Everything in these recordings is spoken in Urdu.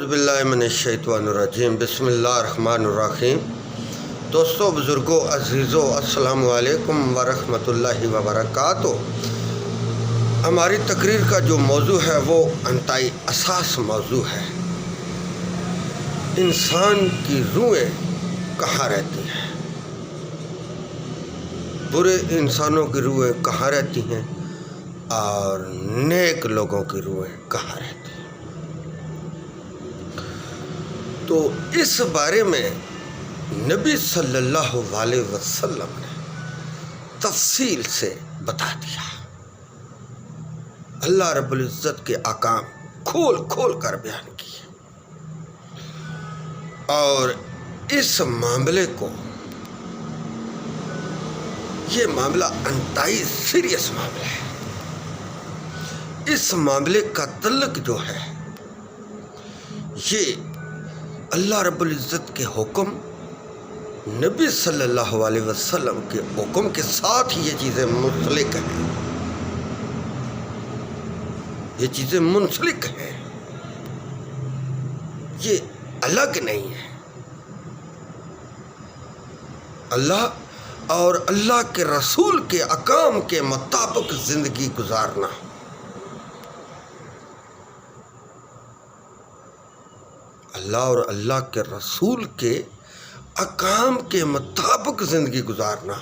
اعوذ باللہ من الشیطان الرجیم بسم اللہ الرحمن الرحیم۔ دوستو، بزرگوں، عزیزوں، السلام علیکم ورحمۃ اللہ وبرکاتہ۔ ہماری تقریر کا جو موضوع ہے وہ انتہائی اساس موضوع ہے۔ انسان کی روحیں کہاں رہتی ہیں؟ برے انسانوں کی روحیں کہاں رہتی ہیں اور نیک لوگوں کی روحیں کہاں رہتی ہیں؟ تو اس بارے میں نبی صلی اللہ علیہ وسلم نے تفصیل سے بتا دیا۔ اللہ رب العزت کے احکام کھول کھول کر بیان کیے، اور اس معاملے کو، یہ معاملہ انتہائی سیریس معاملہ ہے۔ اس معاملے کا تعلق جو ہے، یہ اللہ رب العزت کے حکم، نبی صلی اللہ علیہ وسلم کے حکم کے ساتھ یہ چیزیں منسلک ہیں۔ یہ چیزیں منسلک ہیں، یہ الگ نہیں ہے۔ اللہ اور اللہ کے رسول کے احکام کے مطابق زندگی گزارنا، اللہ اور اللہ کے رسول کے احکام کے مطابق زندگی گزارنا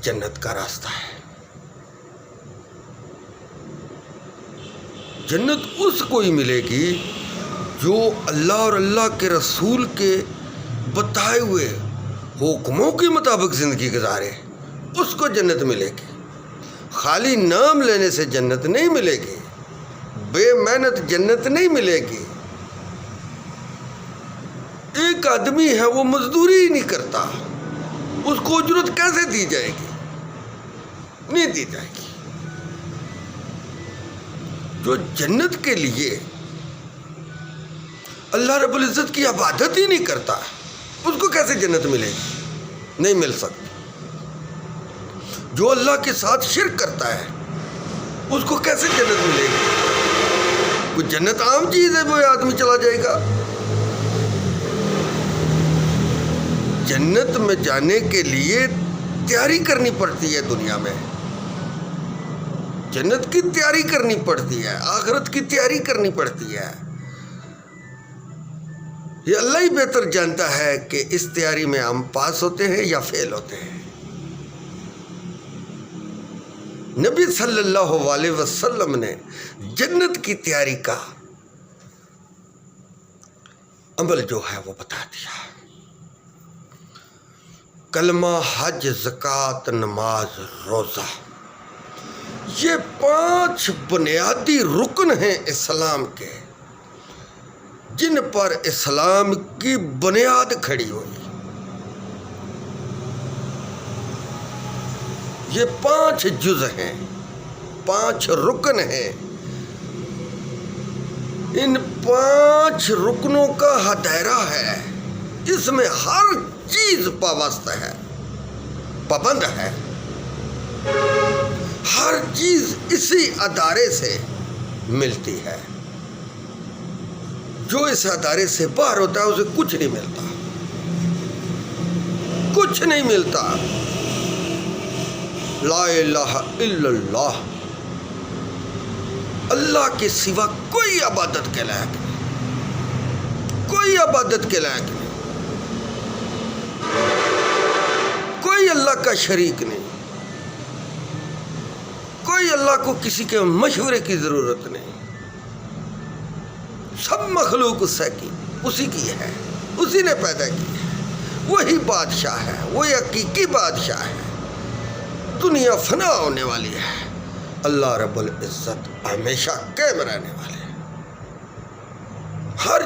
جنت کا راستہ ہے۔ جنت اس کو ہی ملے گی جو اللہ اور اللہ کے رسول کے بتائے ہوئے حکموں کے مطابق زندگی گزارے، اس کو جنت ملے گی۔ خالی نام لینے سے جنت نہیں ملے گی، بے محنت جنت نہیں ملے گی۔ ایک آدمی ہے، وہ مزدوری ہی نہیں کرتا، اس کو اجرت کیسے دی جائے گی؟ نہیں دی جائے گی۔ جو جنت کے لیے اللہ رب العزت کی عبادت ہی نہیں کرتا، اس کو کیسے جنت ملے گی؟ نہیں مل سکتی۔ جو اللہ کے ساتھ شرک کرتا ہے، اس کو کیسے جنت ملے گی؟ کوئی جنت عام چیز ہے، وہ آدمی چلا جائے گا؟ جنت میں جانے کے لیے تیاری کرنی پڑتی ہے۔ دنیا میں جنت کی تیاری کرنی پڑتی ہے، آخرت کی تیاری کرنی پڑتی ہے۔ یہ اللہ ہی بہتر جانتا ہے کہ اس تیاری میں ہم پاس ہوتے ہیں یا فیل ہوتے ہیں۔ نبی صلی اللہ علیہ وسلم نے جنت کی تیاری کا عمل جو ہے وہ بتا دیا۔ کلمہ، حج، زکوٰۃ، نماز، روزہ، یہ 5 بنیادی رکن ہیں اسلام کے، جن پر اسلام کی بنیاد کھڑی ہوئی۔ یہ 5 جز ہیں، 5 رکن ہیں۔ ان 5 رکنوں کا دائرہ ہے، اس میں ہر چیز پابند ہے، پابند ہے۔ ہر چیز اسی ادارے سے ملتی ہے۔ جو اس ادارے سے باہر ہوتا ہے، اسے کچھ نہیں ملتا، کچھ نہیں ملتا۔ لا الہ الا اللہ، اللہ کے سوا کوئی عبادت کے لائق نہیں، کوئی عبادت کے لائق نہیں، کوئی اللہ کا شریک نہیں، کوئی اللہ کو کسی کے مشورے کی ضرورت نہیں۔ سب مخلوق اسی کی ہے، اسی نے پیدا کی ہے۔ وہی بادشاہ ہے، وہی حقیقی بادشاہ ہے۔ دنیا فنا ہونے والی ہے، اللہ رب العزت ہمیشہ قائم رہنے والے ہیں۔ ہر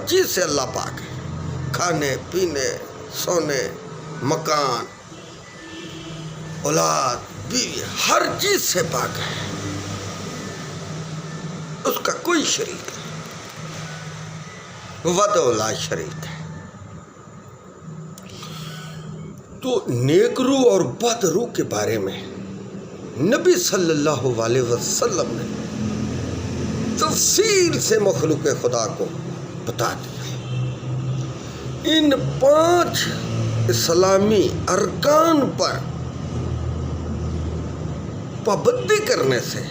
چیز سے اللہ پاک ہے، کھانے پینے، سونے، مکان، اولاد، بیوی، ہر چیز سے پاک ہے۔ اس کا کوئی شریک نہیں، وحدہ لا شریک ہے۔ تو نیک روح اور بد روح کے بارے میں نبی صلی اللہ علیہ وسلم نے تفصیل سے مخلوق خدا کو بتا دیا۔ ان 5 اسلامی ارکان پر پابندی کرنے سے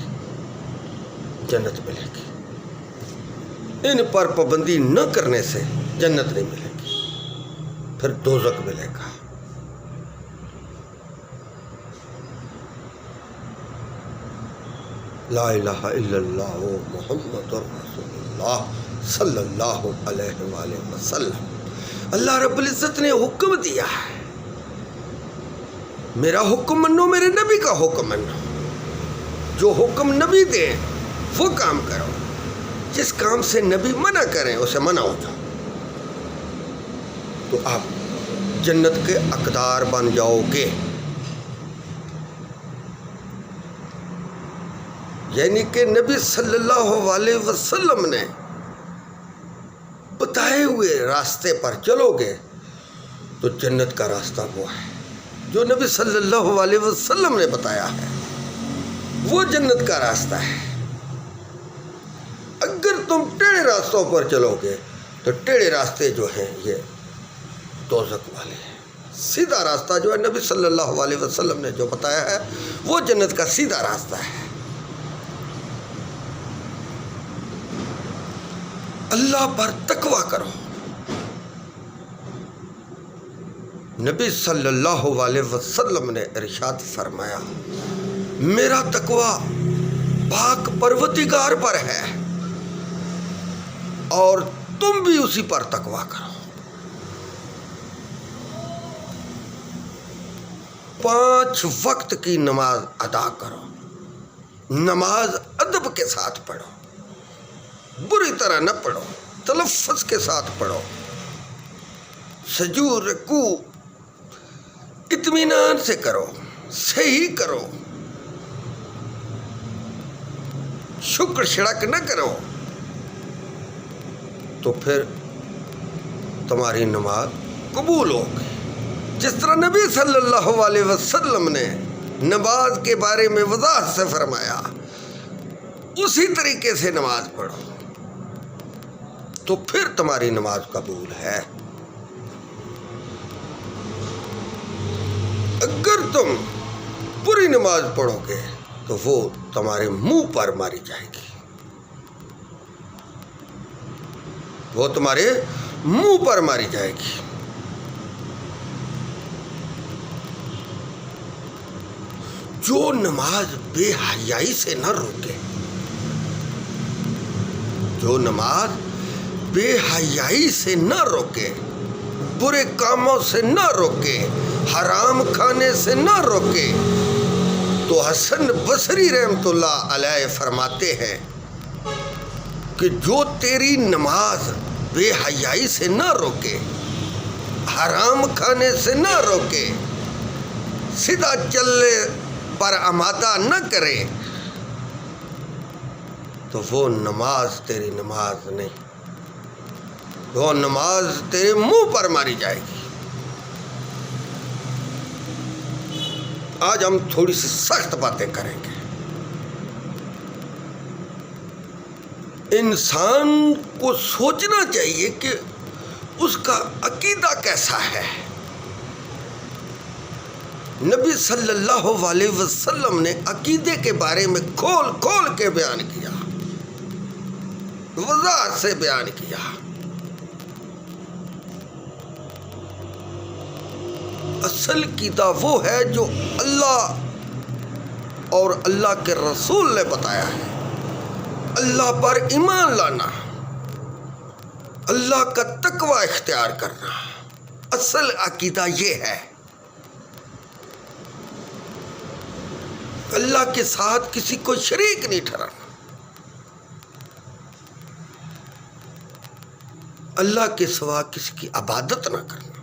جنت ملے گی، ان پر پابندی نہ کرنے سے جنت نہیں ملے گی، پھر دوزخ ملے گا۔ لا الہ الا اللہ محمد رسول اللہ صلی اللہ علیہ وآلہ وسلم۔ اللہ رب العزت نے حکم دیا ہے، میرا حکم منو، میرے نبی کا حکم منو، جو حکم نبی دیں وہ کام کرو، جس کام سے نبی منع کریں اسے منع ہو جاؤ، تو آپ جنت کے حقدار بن جاؤ گے۔ یعنی کہ نبی صلی اللہ علیہ وسلم نے بتائے ہوئے راستے پر چلو گے تو جنت کا راستہ وہ ہے، جو نبی صلی اللہ علیہ وسلم نے بتایا ہے وہ جنت کا راستہ ہے۔ اگر تم ٹیڑھے راستوں پر چلو گے تو ٹیڑھے راستے جو ہیں یہ دوزخ والے ہیں، سیدھا راستہ جو ہے نبی صلی اللہ علیہ وسلم نے جو بتایا ہے وہ جنت کا سیدھا راستہ ہے۔ اللہ پر تقوی کرو۔ نبی صلی اللہ علیہ وسلم نے ارشاد فرمایا، میرا تقوی پاک پروردگار پر ہے اور تم بھی اسی پر تقوی کرو۔ 5 وقت کی نماز ادا کرو، نماز ادب کے ساتھ پڑھو، بری طرح نہ پڑھو، تلفظ کے ساتھ پڑھو، سجود رکوع اطمینان سے کرو، صحیح کرو، شکر شڑک نہ کرو، تو پھر تمہاری نماز قبول ہوگی۔ جس طرح نبی صلی اللہ علیہ وسلم نے نماز کے بارے میں وضاحت سے فرمایا اسی طریقے سے نماز پڑھو تو پھر تمہاری نماز قبول ہے۔ اگر تم بری نماز پڑھو گے تو وہ تمہارے منہ پر ماری جائے گی، وہ تمہارے منہ پر ماری جائے گی۔ جو نماز بے حیائی سے نہ روکے، جو نماز بے حیائی سے نہ روکے، برے کاموں سے نہ روکے، حرام کھانے سے نہ روکے، تو حسن بصری رحمۃ اللہ علیہ فرماتے ہیں کہ جو تیری نماز بے حیائی سے نہ روکے، حرام کھانے سے نہ روکے، سیدھا چلنے پر آمادہ نہ کرے، تو وہ نماز تیری نماز نہیں، وہ نماز تیرے منہ پر ماری جائے گی۔ آج ہم تھوڑی سی سخت باتیں کریں گے۔ انسان کو سوچنا چاہیے کہ اس کا عقیدہ کیسا ہے۔ نبی صلی اللہ علیہ وسلم نے عقیدے کے بارے میں کھول کھول کے بیان کیا، وضاحت سے بیان کیا۔ اصل عقیدہ وہ ہے جو اللہ اور اللہ کے رسول نے بتایا ہے، اللہ پر ایمان لانا، اللہ کا تقوی اختیار کرنا، اصل عقیدہ یہ ہے۔ اللہ کے ساتھ کسی کو شریک نہیں ٹھہرانا، اللہ کے سوا کسی کی عبادت نہ کرنا۔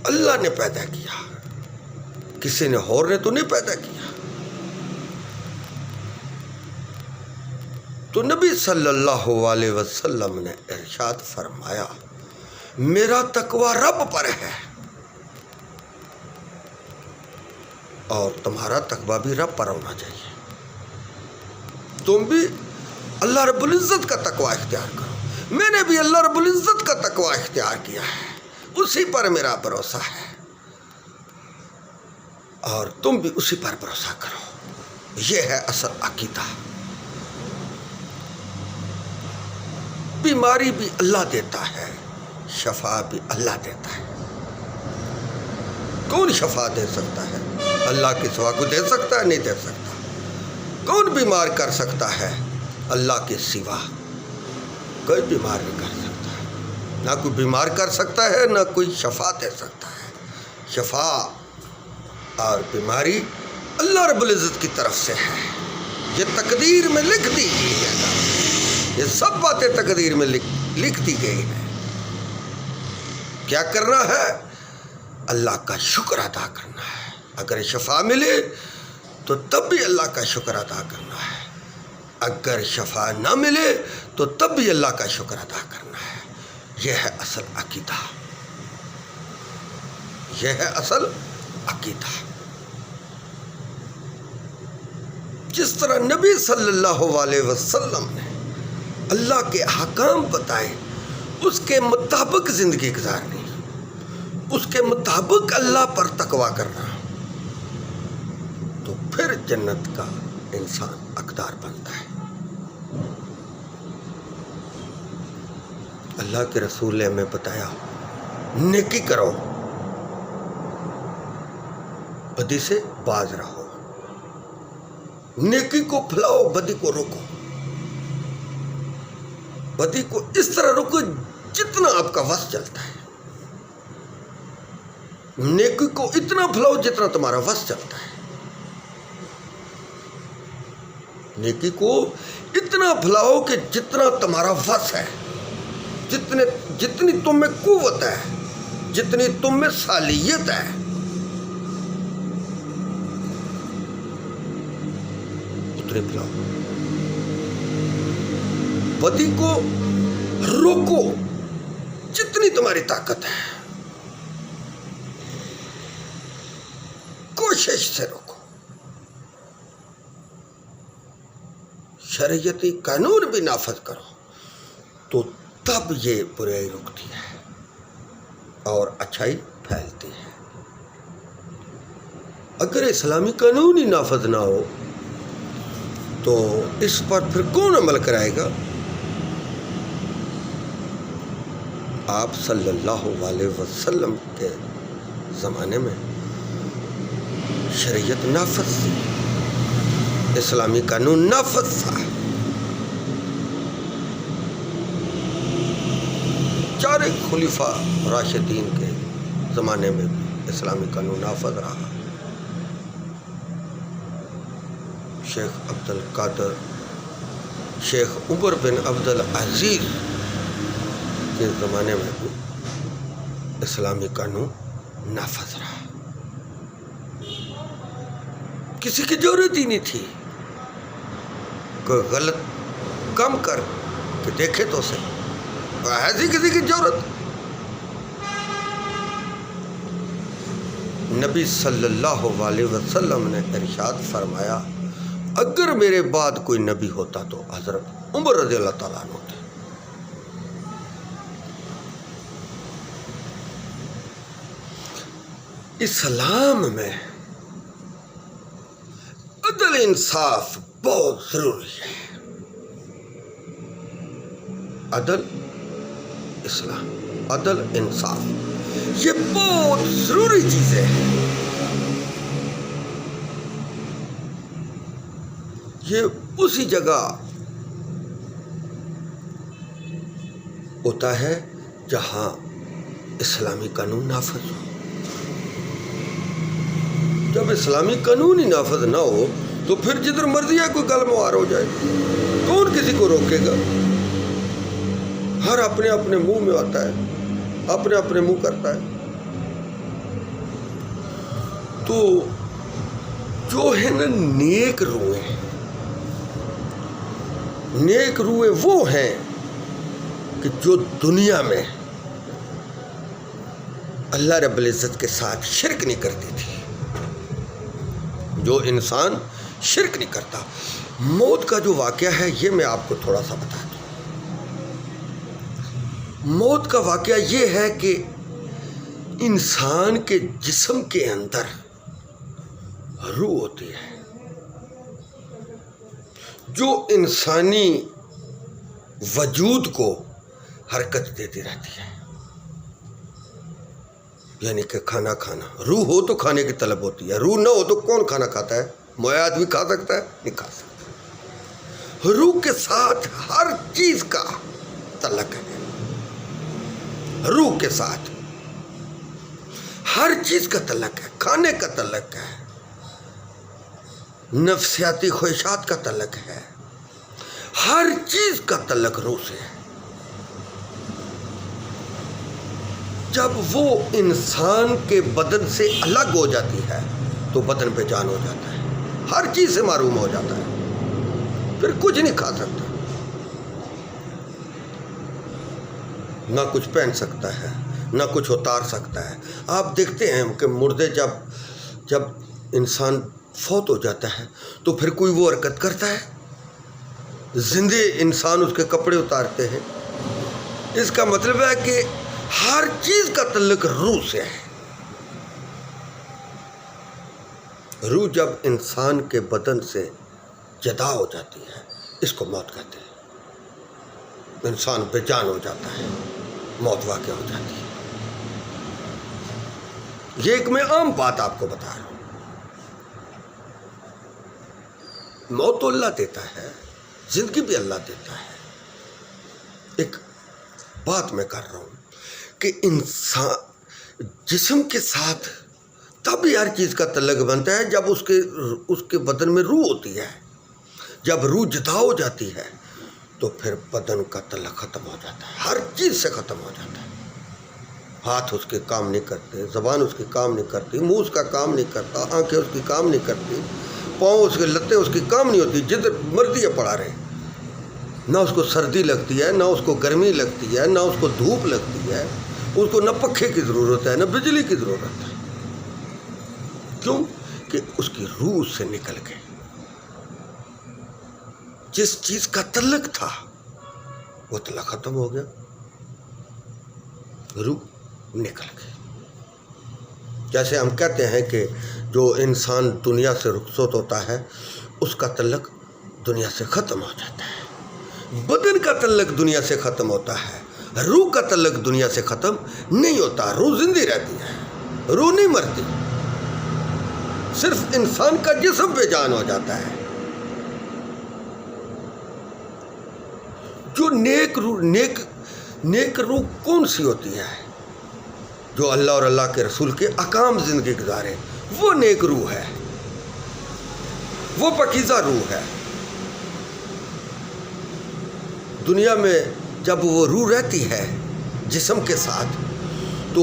اللہ نے پیدا کیا، کسی نے اور نے تو نہیں پیدا کیا۔ تو نبی صلی اللہ علیہ وسلم نے ارشاد فرمایا، میرا تقوی رب پر ہے اور تمہارا تقوی بھی رب پر ہونا چاہیے۔ تم بھی اللہ رب العزت کا تقوی اختیار کرو. میں نے بھی اللہ رب العزت کا تقوی اختیار کیا ہے، اسی پر میرا بھروسہ ہے، اور تم بھی اسی پر بھروسہ کرو. یہ ہے اصل عقیدہ. بیماری بھی اللہ دیتا ہے، شفا بھی اللہ دیتا ہے. کون شفا دے سکتا ہے؟ اللہ کے سوا کو دے سکتا ہے؟ نہیں دے سکتا. کون بیمار کر سکتا ہے؟ اللہ کے سوا کوئی بیمار نہیں کر سکتا. نہ کوئی بیمار کر سکتا ہے، نہ کوئی شفا دے سکتا ہے. شفا اور بیماری اللہ رب العزت کی طرف سے ہے. یہ تقدیر میں لکھ دی گئی ہے. یہ سب باتیں تقدیر میں لکھ دی گئی ہیں. کیا کرنا ہے؟ اللہ کا شکر ادا کرنا ہے. اگر شفا ملے تو تب بھی اللہ کا شکر ادا کرنا ہے. اگر شفا نہ ملے تو تب بھی اللہ کا شکر ادا کرنا ہے. یہ ہے اصل عقیدہ. یہ ہے اصل عقیدہ. جس طرح نبی صلی اللہ علیہ وسلم نے اللہ کے احکام بتائے، اس کے مطابق زندگی گزارنی، اس کے مطابق اللہ پر تقوی کرنا، تو پھر جنت کا انسان حقدار بنتا ہے. اللہ کے رسول نے ہمیں بتایا نیکی کرو، بدی سے باز رہو. نیکی کو پھیلاؤ، بدی کو روکو. بدی کو اس طرح روکو جتنا آپ کا وس چلتا ہے. نیکی کو اتنا پھیلاؤ جتنا تمہارا وس چلتا ہے. نیکی کو اتنا پھیلاؤ کہ جتنا تمہارا وس ہے، جتنی تم میں قوت ہے، جتنی تم میں صلاحیت ہے، اتنے پھیلاؤ. بدی کو روکو جتنی تمہاری طاقت ہے، کوشش سے روکو. شریعتی قانون بھی نافذ کرو تو تب یہ برائی رکتی ہے اور اچھائی پھیلتی ہے. اگر اسلامی قانون ہی نافذ نہ ہو تو اس پر پھر کون عمل کرائے گا؟ آپ صلی اللہ علیہ وسلم کے زمانے میں شریعت نافذ تھی، اسلامی قانون نافذ تھا. 4 خلیفہ راشدین کے زمانے میں بھی اسلامی قانون نافذ رہا. شیخ عبد القادر، شیخ عمر بن عبد العزیز کے زمانے میں بھی اسلامی قانون نافذ رہا. کسی کی ضرورت ہی نہیں تھی کوئی غلط کام کر کہ دیکھے تو صحیح. ایسی کسی کی ضرورت؟ نبی صلی اللہ علیہ وسلم نے ارشاد فرمایا، اگر میرے بعد کوئی نبی ہوتا تو حضرت عمر رضی اللہ تعالیٰ عنہ تھے. اسلام میں عدل انصاف بہت ضروری ہے. عدل اسلام، عدل انصاف یہ بہت ضروری چیزیں ہیں. یہ اسی جگہ ہوتا ہے جہاں اسلامی قانون نافذ ہو. جب اسلامی قانون ہی نافذ نہ ہو تو پھر جدھر مرضی ہے کوئی گل موار ہو جائے، کون کسی کو روکے گا؟ ہر اپنے اپنے منہ میں آتا ہے، اپنے اپنے منہ کرتا ہے. تو جو ہے نا نیک روحیں، نیک روحیں وہ ہیں کہ جو دنیا میں اللہ رب العزت کے ساتھ شرک نہیں کرتی تھی. جو انسان شرک نہیں کرتا، موت کا جو واقعہ ہے یہ میں آپ کو تھوڑا سا بتا دوں۔ موت کا واقعہ یہ ہے کہ انسان کے جسم کے اندر روح ہوتی ہے جو انسانی وجود کو حرکت دیتی رہتی ہے، یعنی کہ کھانا کھانا، روح ہو تو کھانے کی طلب ہوتی ہے، روح نہ ہو تو کون کھانا کھاتا ہے؟ مویا آدمی کھا سکتا ہے؟ نہیں کھا سکتا۔ روح کے ساتھ ہر چیز کا تعلق ہے، روح کے ساتھ ہر چیز کا تعلق ہے، کھانے کا تعلق ہے، نفسیاتی خواہشات کا تعلق ہے، ہر چیز کا تعلق روح سے ہے۔ جب وہ انسان کے بدن سے الگ ہو جاتی ہے تو بدن بے جان ہو جاتا ہے، ہر چیز سے محروم ہو جاتا ہے، پھر کچھ نہیں کھا سکتا، نہ کچھ پہن سکتا ہے، نہ کچھ اتار سکتا ہے۔ آپ دیکھتے ہیں کہ مردے جب انسان فوت ہو جاتا ہے تو پھر کوئی وہ حرکت کرتا ہے؟ زندے انسان اس کے کپڑے اتارتے ہیں۔ اس کا مطلب ہے کہ ہر چیز کا تعلق روح سے ہے۔ روح جب انسان کے بدن سے جدا ہو جاتی ہے اس کو موت کہتے ہیں، انسان بے جان ہو جاتا ہے، موت واقع ہو جاتی ہے۔ یہ ایک میں عام بات آپ کو بتا رہا ہوں۔ موت تو اللہ دیتا ہے، زندگی بھی اللہ دیتا ہے۔ ایک بات میں کر رہا ہوں کہ انسان جسم کے ساتھ تبھی ہر چیز کا تعلق بنتا ہے جب اس کے بدن میں روح ہوتی ہے۔ جب روح جدا ہو جاتی ہے تو پھر بدن کا تعلق ختم ہو جاتا ہے، ہر چیز سے ختم ہو جاتا ہے۔ ہاتھ اس کے کام نہیں کرتے، زبان اس کی کام نہیں کرتی، منہ اس کا کام نہیں کرتا، آنکھیں اس کی کام نہیں کرتی، پاؤں اس کے لتے اس کی کام نہیں ہوتی، جدھر مرضی ہے پڑا رہے۔ نہ اس کو سردی لگتی ہے، نہ اس کو گرمی لگتی ہے، نہ اس کو دھوپ لگتی ہے، اس کو نہ پنکھے کی ضرورت ہے نہ بجلی کی ضرورت ہے۔ کیوں؟ کہ اس کی روح سے نکل گئی۔ جس چیز کا تعلق تھا وہ تعلق ختم ہو گیا، روح نکل گئی۔ جیسے ہم کہتے ہیں کہ جو انسان دنیا سے رخصت ہوتا ہے اس کا تعلق دنیا سے ختم ہو جاتا ہے، بدن کا تعلق دنیا سے ختم ہوتا ہے، روح کا تعلق دنیا سے ختم نہیں ہوتا۔ روح زندہ رہتی ہے، روح نہیں مرتی، صرف انسان کا جسم بے جان ہو جاتا ہے۔ جو نیک روح کون سی ہوتی ہے؟ جو اللہ اور اللہ کے رسول کے احکام زندگی گزارے، وہ نیک روح ہے، وہ پاکیزہ روح ہے۔ دنیا میں جب وہ روح رہتی ہے جسم کے ساتھ تو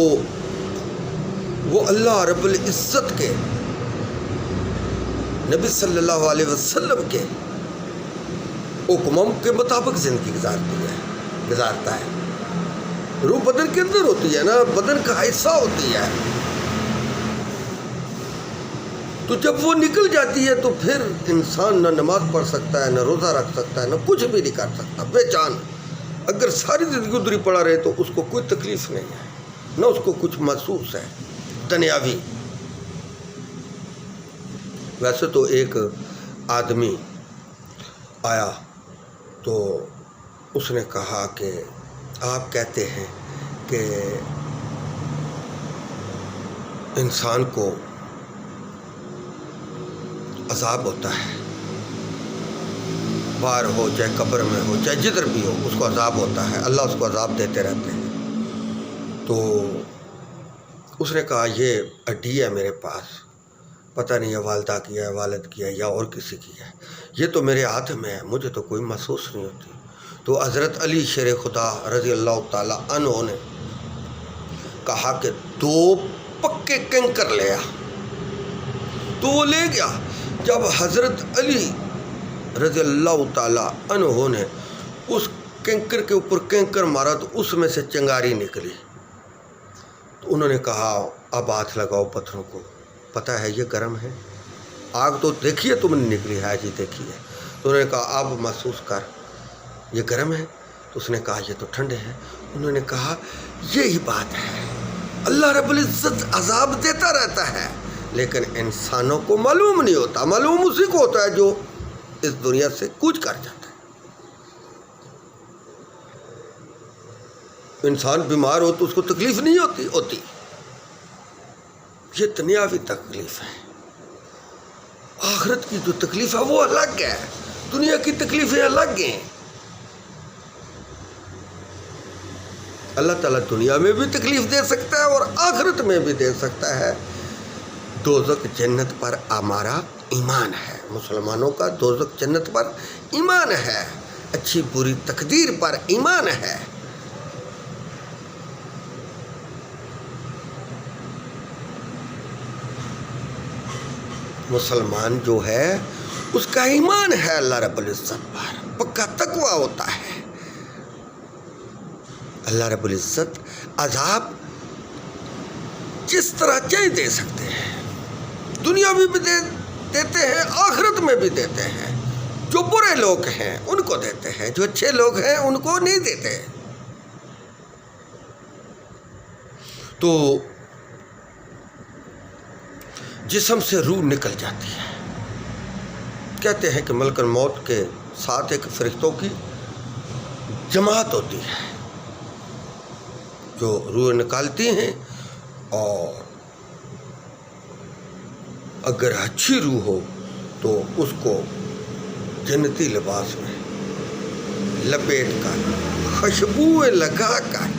وہ اللہ رب العزت کے نبی صلی اللہ علیہ وسلم کے حکموں کے مطابق زندگی گزارتا ہے۔ روح بدن کے اندر ہوتی ہے نا، بدن کا حصہ ہوتی ہے، تو جب وہ نکل جاتی ہے تو پھر انسان نہ نماز پڑھ سکتا ہے، نہ روزہ رکھ سکتا ہے، نہ کچھ بھی نہیں کر سکتا، بے جان۔ اگر ساری زندگی ادھر پڑا رہے تو اس کو کوئی تکلیف نہیں ہے، نہ اس کو کچھ محسوس ہے دنیاوی۔ ویسے تو ایک آدمی آیا تو اس نے کہا کہ آپ کہتے ہیں کہ انسان کو عذاب ہوتا ہے، باہر ہو چاہے قبر میں ہو چاہے جدھر بھی ہو، اس کو عذاب ہوتا ہے، اللہ اس کو عذاب دیتے رہتے ہیں۔ تو اس نے کہا یہ ہڈی ہے میرے پاس، پتہ نہیں ہے والدہ کی ہے، والد کی ہے یا اور کسی کی ہے، یہ تو میرے ہاتھ میں ہے، مجھے تو کوئی محسوس نہیں ہوتی۔ تو حضرت علی شیر خدا رضی اللہ تعالیٰ عنہ نے کہا کہ 2 پکے کنکر لے آ، تو وہ لے گیا۔ جب حضرت علی رضی اللہ تعالیٰ عنہ نے اس کنکر کے اوپر کنکر مارا تو اس میں سے چنگاری نکلی، تو انہوں نے کہا اب ہاتھ لگاؤ پتھروں کو، پتہ ہے یہ گرم ہے، آگ تو دیکھیے تم نے نکلی ہے، جی دیکھیے۔ تو انہوں نے کہا آپ محسوس کر، یہ گرم ہے؟ تو اس نے کہا یہ تو ٹھنڈے ہے۔ انہوں نے کہا یہی بات ہے، اللہ رب العزت عذاب دیتا رہتا ہے لیکن انسانوں کو معلوم نہیں ہوتا، معلوم اسی کو ہوتا ہے جو اس دنیا سے کوچ کر جاتا ہے۔ انسان بیمار ہو تو اس کو تکلیف نہیں ہوتی، یہ دنیاوی تکلیف ہے۔ آخرت کی جو تکلیف ہے وہ الگ ہے، دنیا کی تکلیفیں الگ ہیں۔ اللہ تعالیٰ دنیا میں بھی تکلیف دے سکتا ہے اور آخرت میں بھی دے سکتا ہے۔ دوزخ جنت پر ہمارا ایمان ہے، مسلمانوں کا دوزخ جنت پر ایمان ہے، اچھی بری تقدیر پر ایمان ہے۔ مسلمان جو ہے اس کا ایمان ہے اللہ رب العزت پر، پکا تقوی ہوتا ہے۔ اللہ رب العزت عذاب جس طرح چاہے دے سکتے ہیں، دنیا میں بھی دیتے ہیں، آخرت میں بھی دیتے ہیں۔ جو برے لوگ ہیں ان کو دیتے ہیں، جو اچھے لوگ ہیں ان کو نہیں دیتے۔ تو جسم سے روح نکل جاتی ہے، کہتے ہیں کہ ملک الموت کے ساتھ ایک فرشتوں کی جماعت ہوتی ہے جو روح نکالتی ہیں، اور اگر اچھی روح ہو تو اس کو جنتی لباس میں لپیٹ کر خوشبوئیں لگا کر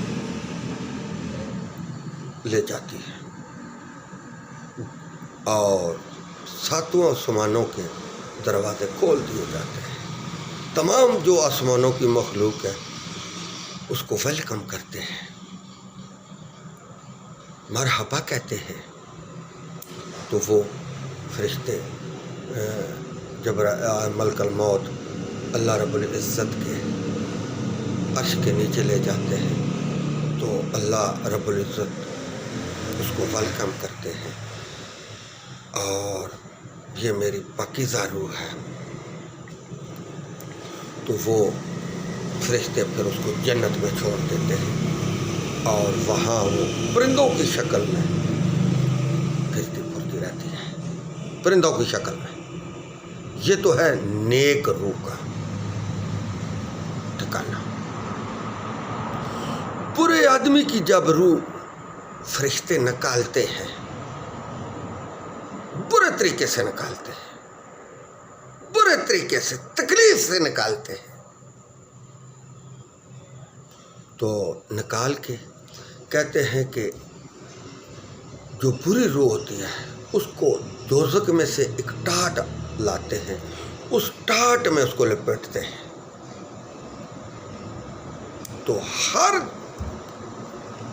لے جاتی ہے، اور ساتواں آسمانوں کے دروازے کھول دیے جاتے ہیں۔ تمام جو آسمانوں کی مخلوق ہے اس کو ویلکم کرتے ہیں، مرحبا کہتے ہیں۔ تو وہ فرشتے جب ملک الموت اللہ رب العزت کے عرش کے نیچے لے جاتے ہیں تو اللہ رب العزت اس کو ویلکم کرتے ہیں، اور یہ میری پاکیزہ روح ہے۔ تو وہ فرشتے پھر اس کو جنت میں چھوڑ دیتے ہیں، اور وہاں وہ پرندوں کی شکل میں پھرتی پھرتی رہتی ہے، پرندوں کی شکل میں۔ یہ تو ہے نیک روح کا ٹھکانہ۔ برے آدمی کی جب روح فرشتے نکالتے ہیں، برے طریقے سے نکالتے ہیں، برے طریقے سے تکلیف سے نکالتے ہیں، تو نکال کے کہتے ہیں کہ جو بری روح ہوتی ہے اس کو دوزخ میں سے ایک ٹاٹ لاتے ہیں، اس ٹاٹ میں اس کو لپیٹتے ہیں، تو ہر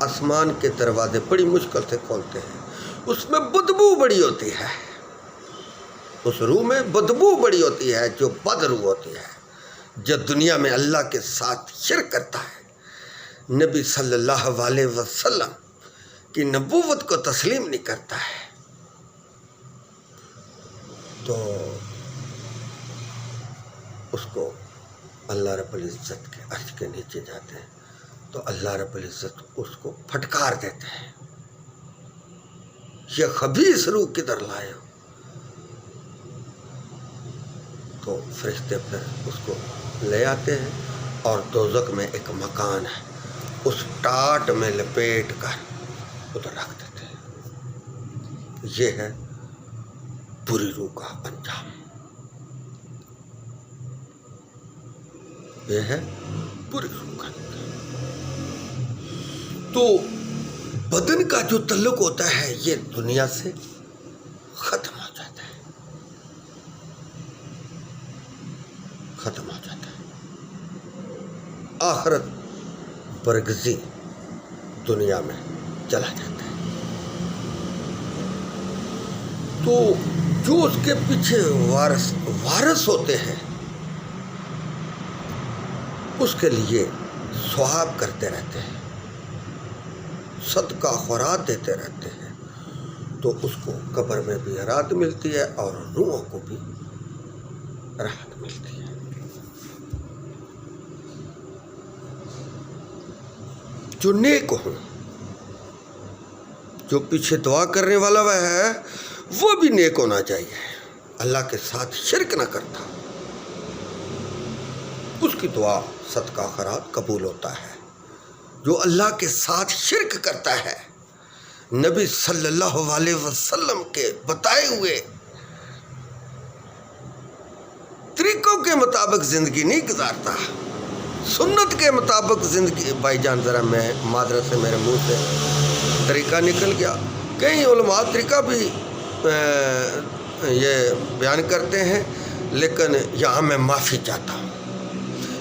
آسمان کے دروازے بڑی مشکل سے کھولتے ہیں۔ اس میں بدبو بڑی ہوتی ہے، اس روح میں بدبو بڑی ہوتی ہے، جو بد روح ہوتی ہے، جو دنیا میں اللہ کے ساتھ شرک کرتا ہے، نبی صلی اللہ علیہ وسلم کی نبوت کو تسلیم نہیں کرتا ہے۔ تو اس کو اللہ رب العزت کے عرش کے نیچے جاتے ہیں تو اللہ رب العزت اس کو پھٹکار دیتے ہیں، یہ خبیث روح کدھر لائے ہو؟ تو فرشتے پھر اس کو لے آتے ہیں، اور دوزخ میں ایک مکان ہے، اس ٹاٹ میں لپیٹ کر ادھر رکھ دیتے ہیں۔ یہ ہے بری روح کا انجام، یہ ہے بری روح کا انجام۔ تو بدن کا جو تعلق ہوتا ہے یہ دنیا سے ختم ہو جاتا ہے، ختم ہو جاتا ہے۔ آخرت برگزی دنیا میں چلا جاتا ہے۔ تو جو اس کے پیچھے وارث ہوتے ہیں اس کے لیے ثواب کرتے رہتے ہیں، صدقہ خیرات دیتے رہتے ہیں، تو اس کو قبر میں بھی راحت ملتی ہے اور روحوں کو بھی راحت ملتی ہے۔ جو نیک ہوں، جو پیچھے دعا کرنے والا وہ ہے، وہ بھی نیک ہونا چاہیے، اللہ کے ساتھ شرک نہ کرتا، اس کی دعا صدقہ خیرات قبول ہوتا ہے۔ جو اللہ کے ساتھ شرک کرتا ہے، نبی صلی اللہ علیہ وسلم کے بتائے ہوئے طریقوں کے مطابق زندگی نہیں گزارتا، سنت کے مطابق زندگی، بھائی جان ذرا میں معذرت سے میرے منہ سے طریقہ نکل گیا، کئی علماء طریقہ بھی یہ بیان کرتے ہیں، لیکن یہاں میں معافی چاہتا ہوں۔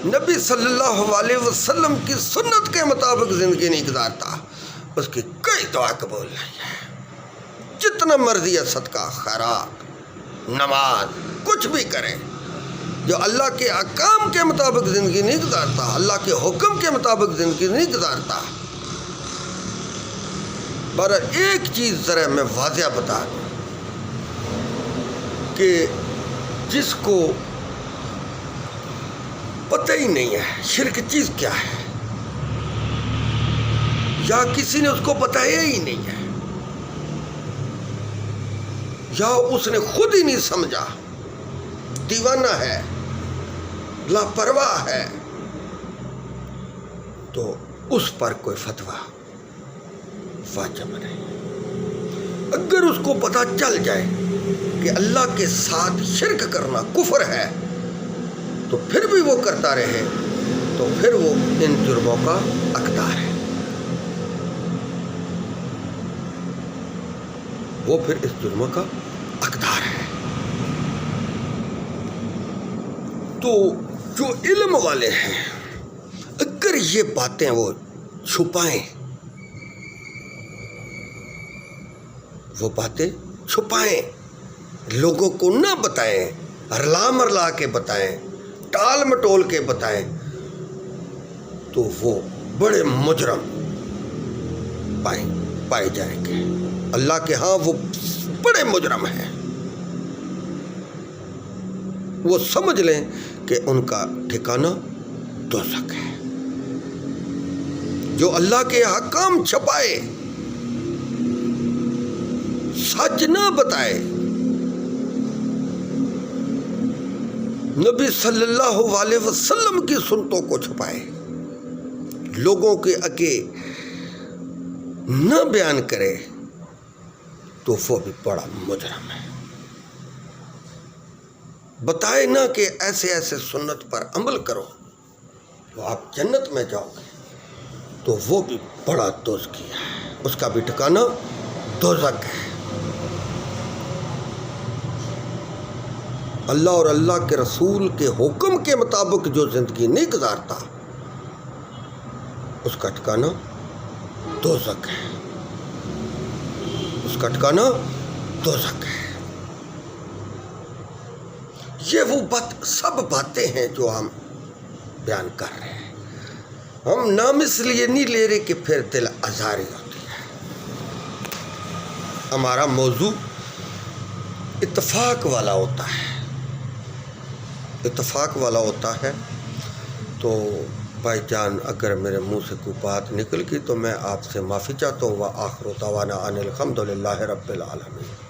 نبی صلی اللہ علیہ وسلم کی سنت کے مطابق زندگی نہیں گزارتا، اس کی کوئی دعا قبول نہیں ہے، جتنا مرضی ہے صدقہ خیرات نماز کچھ بھی کرے، جو اللہ کے احکام کے مطابق زندگی نہیں گزارتا، اللہ کے حکم کے مطابق زندگی نہیں گزارتا۔ بہرحال ایک چیز ذرا میں واضح بتا دوں کہ جس کو پتہ ہی نہیں ہے شرک چیز کیا ہے، یا کسی نے اس کو بتایا ہی نہیں ہے، یا اس نے خود ہی نہیں سمجھا، دیوانہ ہے، لاپرواہ ہے، تو اس پر کوئی فتویٰ واجب نہیں۔ اگر اس کو پتہ چل جائے کہ اللہ کے ساتھ شرک کرنا کفر ہے، تو پھر بھی وہ کرتا رہے، تو پھر وہ ان جرموں کا حقدار ہے، وہ پھر اس جرم کا حقدار ہے۔ تو جو علم والے ہیں، اگر یہ باتیں وہ چھپائیں، وہ باتیں چھپائیں، لوگوں کو نہ بتائیں، رلا مرلا کے بتائیں، ٹال مٹول کے بتائیں، تو وہ بڑے مجرم پائے جائیں گے، اللہ کے ہاں وہ بڑے مجرم ہیں۔ وہ سمجھ لیں کہ ان کا ٹھکانہ دوزخ ہے۔ جو اللہ کے احکام چھپائے، سچ نہ بتائے، نبی صلی اللہ علیہ وسلم کی سنتوں کو چھپائے، لوگوں کے آگے نہ بیان کرے، تو وہ بھی بڑا مجرم ہے۔ بتائے نہ کہ ایسے ایسے سنت پر عمل کرو تو آپ جنت میں جاؤ گے، تو وہ بھی بڑا دوزخی ہے، اس کا بھی ٹھکانہ دوزخ ہے۔ اللہ اور اللہ کے رسول کے حکم کے مطابق جو زندگی نہیں گزارتا، اس کا ٹھکانہ دوزخ ہے، اس کا ٹھکانہ دوزخ ہے۔ یہ وہ سب باتیں ہیں جو ہم بیان کر رہے ہیں، ہم نام اس لیے نہیں لے رہے کہ پھر دل آزاری ہوتی ہے۔ ہمارا موضوع اتفاق والا ہوتا ہے، اتفاق والا ہوتا ہے۔ تو بھائی جان اگر میرے منہ سے کوئی بات نکل گئی تو میں آپ سے معافی چاہتا ہوں۔ وآخر دعوانا ان الحمد للہ رب العالمین۔